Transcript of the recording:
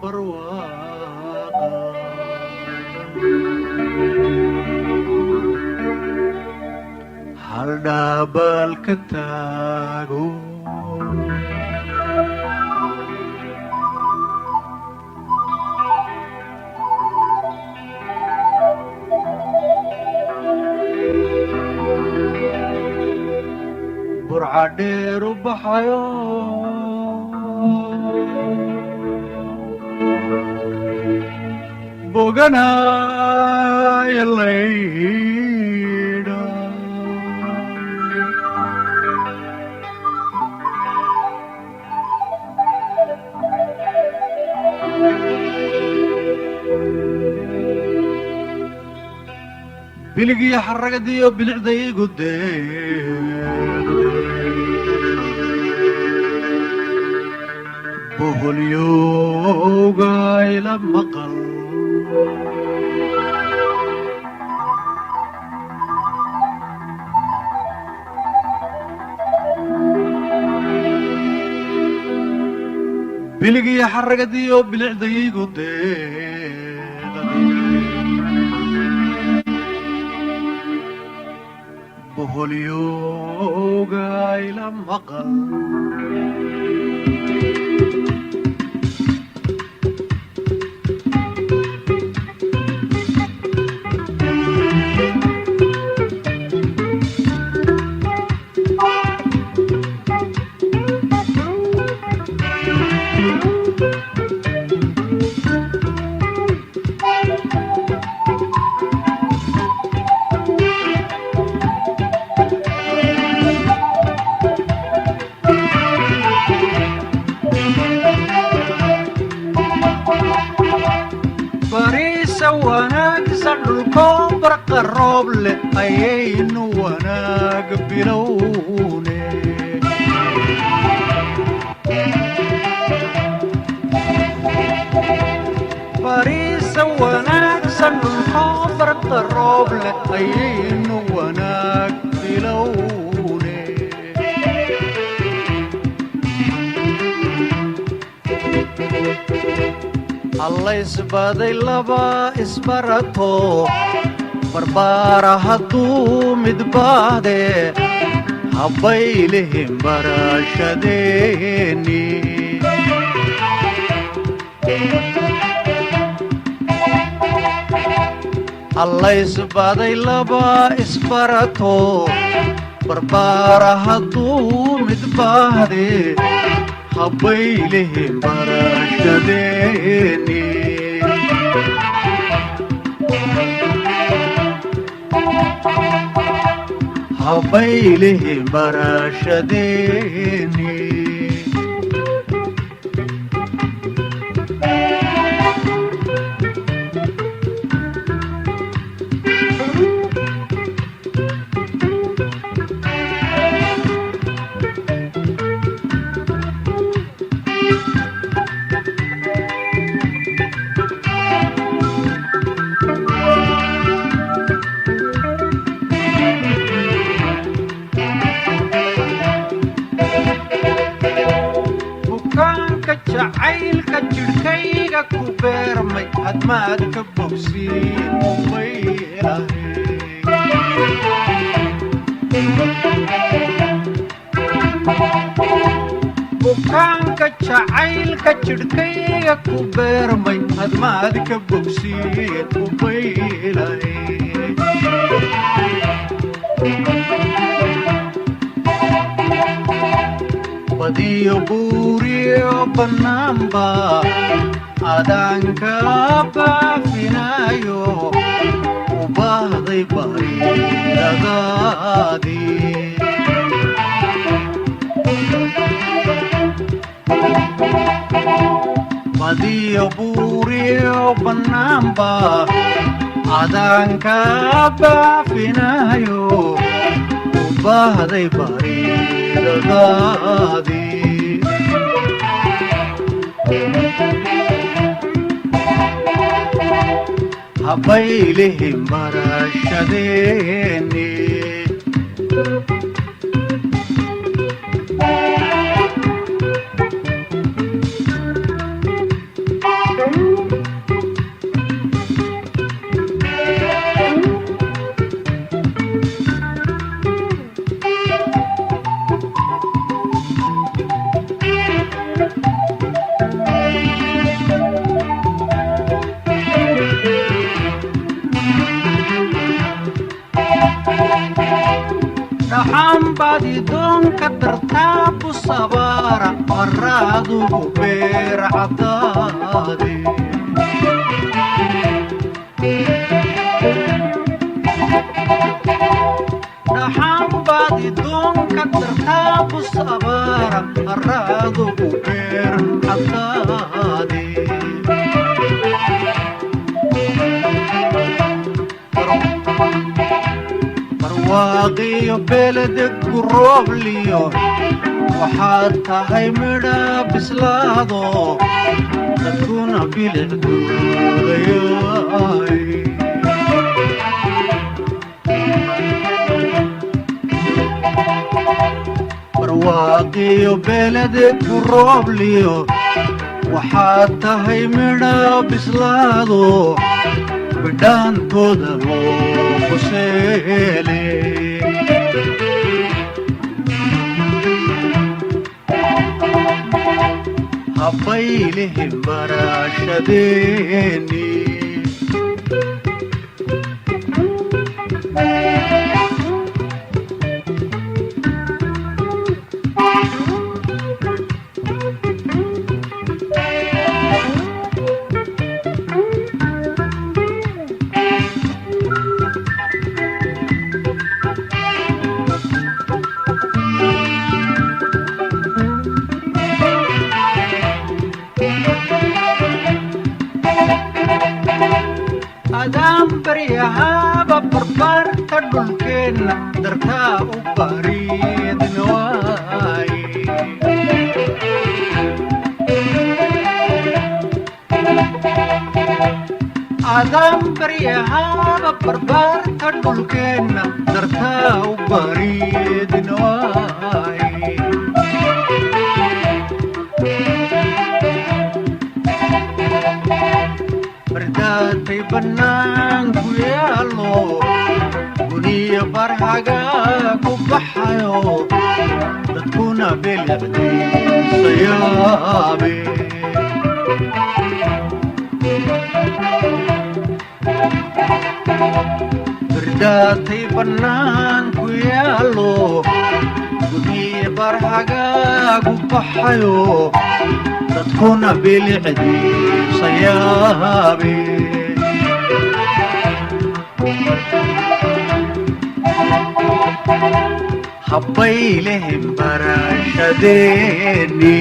barwaaqa haldhaabal ka taago burcadheeru baxayo boganaya laydha biligiyo xaragadiyo bilicdaygu boholyowga ila maqal biligiyo xaragadiyo bilicdaygu boholyowga ila maqal bariisa wanaagsan dhulkoo barqa roob leh ayaynu wanaag bilowne bariisa wanaagsan dhulkoo barqa roob leh ayaynu wanaag bilowne alla isbaday laba isbarato barbaara hadduu midbaade habbaylihim barashadeeni alla isbaday laba isbarato barbaara hadduu midbaade habbaylihim barashadeeni habbaylihim barashadeeni jacaylka jidhkayga ku beermay hadmaad ka bogsiin umay bukaanka jacaylka jidhkayga ku beermay hadmaad ka bogsiin umay badiyo buuriyo bannaanba adaanka baafinayo u baahday baridadaadii badiyo buuriyo bannaanba adaanka baafinayo u baahday baridadaadii habbaylihim barashadeeni dhaxan baadi doonka dartaabu sabaara qaraadugu beer cadaade dhaxan baadi doonka dartaabu sabaara qaraadugu beer cadaade barwaaqiyo beledeg guroobliyo waxaad tahay midha bislaado dadkuna bilicdoodayaay barwaaqiyo beledeg guroobliyo waxaad tahay midha bislaado bidhaantooda loo quseele habbaylihim barashadeeni adaan baryahaaba barbaarka dhulkeenna dartaa u bariidin waaye adaan baryahaaba barbaarka dhulkeenna dartaa u bariidin waaye bardaatay bannaanku yaallo guniyo barhaga ku baxayo dadkuna bilicdiisa yaabe bardaatay bannaanku yaallo guniyo barhaga ku baxayo dadkuna bilicdiisa yaabe habbaylihim barashadeeni